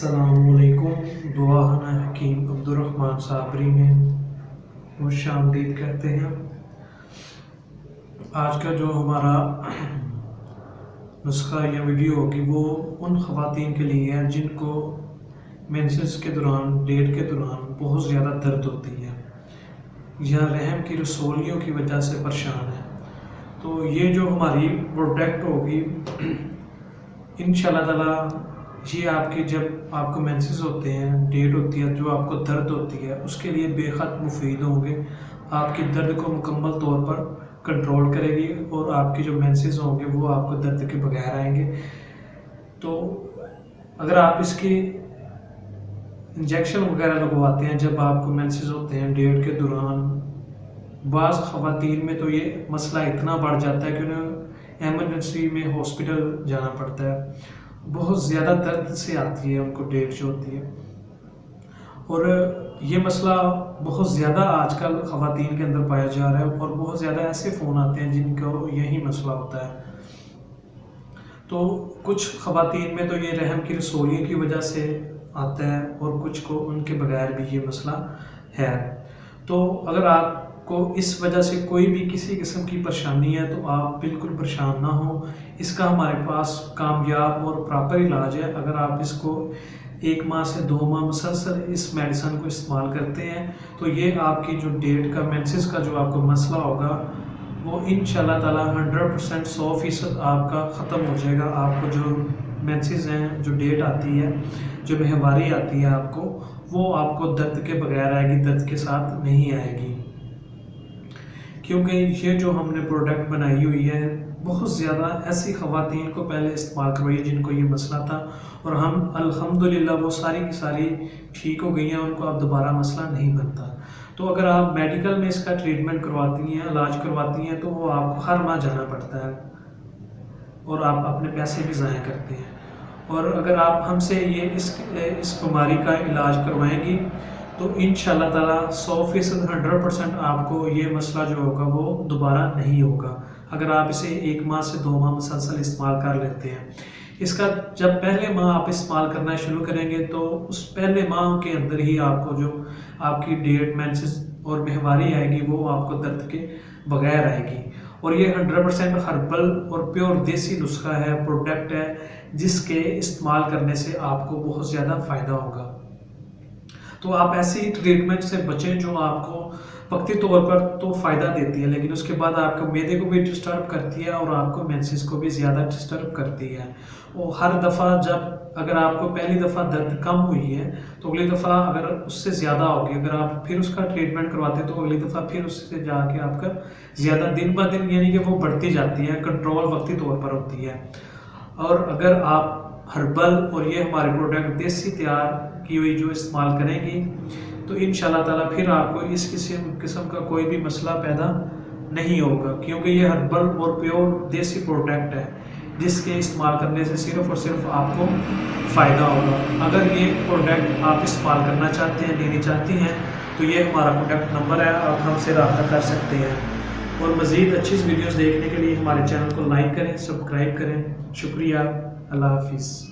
السلام علیکم۔ دعاخانہ حکیم عبدالرحمن صابری میں خوش آمدید کرتے ہیں۔ آج کا جو ہمارا نسخہ یا ویڈیو ہوگی وہ ان خواتین کے لیے ہے جن کو مینسز کے دوران، ڈیٹ کے دوران بہت زیادہ درد ہوتی ہے یا رحم کی رسولیوں کی وجہ سے پریشان ہے۔ تو یہ جو ہماری پروڈکٹ ہوگی انشاءاللہ تعالی یہ آپ کی جب آپ کو مینسز ہوتے ہیں، ڈیٹ ہوتی ہے، جو آپ کو درد ہوتی ہے اس کے لیے بے حد مفید ہوں گے۔ آپ کی درد کو مکمل طور پر کنٹرول کرے گی اور آپ کی جو مینسز ہوں گے وہ آپ کو درد کے بغیر آئیں گے۔ تو اگر آپ اس کی انجیکشن وغیرہ لگواتے ہیں جب آپ کو مینسز ہوتے ہیں ڈیٹ کے دوران، بعض خواتین میں تو یہ مسئلہ اتنا بڑھ جاتا ہے کہ انہیں ایمرجنسی میں ہاسپٹل جانا پڑتا ہے، بہت زیادہ درد سے آتی ہے ان کو ڈیٹ جو ہوتی ہے۔ اور یہ مسئلہ بہت زیادہ آج کل خواتین کے اندر پایا جا رہا ہے اور بہت زیادہ ایسے فون آتے ہیں جن کو یہی مسئلہ ہوتا ہے۔ تو کچھ خواتین میں تو یہ رحم کی رسولیوں کی وجہ سے آتا ہے اور کچھ کو ان کے بغیر بھی یہ مسئلہ ہے۔ تو اگر آپ کو اس وجہ سے کوئی بھی کسی قسم کی پریشانی ہے تو آپ بالکل پریشان نہ ہوں، اس کا ہمارے پاس کامیاب اور پراپر علاج ہے۔ اگر آپ اس کو 1 ماہ سے 2 ماہ مسلسل اس میڈیسن کو استعمال کرتے ہیں تو یہ آپ کی جو ڈیٹ کا، مینسز کا جو آپ کو مسئلہ ہوگا وہ انشاءاللہ تعالی 100% 100% آپ کا ختم ہو جائے گا۔ آپ کو جو مینسز ہیں، جو ڈیٹ آتی ہے، جو ماہواری آتی ہے آپ کو، وہ آپ کو درد کے بغیر آئے گی، درد کے ساتھ نہیں آئے گی۔ کیونکہ یہ جو ہم نے پروڈکٹ بنائی ہوئی ہے بہت زیادہ ایسی خواتین کو پہلے استعمال کروائی جن کو یہ مسئلہ تھا اور ہم الحمدللہ وہ ساری کی ساری ٹھیک ہو گئی ہیں، ان کو اب دوبارہ مسئلہ نہیں بنتا۔ تو اگر آپ میڈیکل میں اس کا ٹریٹمنٹ کرواتی ہیں، علاج کرواتی ہیں تو وہ آپ کو ہر ماہ جانا پڑتا ہے اور آپ اپنے پیسے بھی ضائع کرتے ہیں۔ اور اگر آپ ہم سے یہ اس بیماری کا علاج کروائیں گی تو انشاءاللہ تعالی 100% 100% آپ کو یہ مسئلہ جو ہوگا وہ دوبارہ نہیں ہوگا، اگر آپ اسے 1 ماہ سے 2 ماہ مسلسل استعمال کر لیتے ہیں۔ اس کا جب پہلے ماہ آپ استعمال کرنا شروع کریں گے تو اس پہلے ماہ کے اندر ہی آپ کو جو آپ کی ڈیٹ، مینسز اور ماہواری آئے گی وہ آپ کو درد کے بغیر آئے گی۔ اور یہ 100% ہربل اور پیور دیسی نسخہ ہے، پروڈکٹ ہے جس کے استعمال کرنے سے آپ کو بہت زیادہ فائدہ ہوگا۔ تو آپ ایسی ٹریٹمنٹ سے بچیں جو آپ کو وقتی طور پر تو فائدہ دیتی ہے لیکن اس کے بعد آپ کو معدے کو بھی ڈسٹرب کرتی ہے اور آپ کو مینسز کو بھی زیادہ ڈسٹرب کرتی ہے۔ اور ہر دفعہ جب اگر آپ کو پہلی دفعہ درد کم ہوئی ہے تو اگلی دفعہ اگر اس سے زیادہ ہوگی، اگر آپ پھر اس کا ٹریٹمنٹ کرواتے ہیں تو اگلی دفعہ پھر اس سے جا کے آپ کا زیادہ دن بہ دن یعنی کہ وہ بڑھتی جاتی ہے، کنٹرول وقتی طور پر ہوتی ہے۔ اور اگر آپ ہربل اور یہ ہمارے پروڈکٹ دیسی تیار کی ہوئی جو استعمال کریں گی تو انشاءاللہ تعالی پھر آپ کو اس قسم کا کوئی بھی مسئلہ پیدا نہیں ہوگا، کیونکہ یہ ہربل اور پیور دیسی پروڈکٹ ہے جس کے استعمال کرنے سے صرف اور صرف آپ کو فائدہ ہوگا۔ اگر یہ پروڈکٹ آپ استعمال کرنا چاہتے ہیں، لینی چاہتی ہیں تو یہ ہمارا کانٹیکٹ نمبر ہے، آپ ہم سے رابطہ کر سکتے ہیں۔ اور مزید اچھی ویڈیوز دیکھنے کے لیے ہمارے چینل کو لائک کریں، سبسکرائب کریں۔ شکریہ، اللہ حافظ۔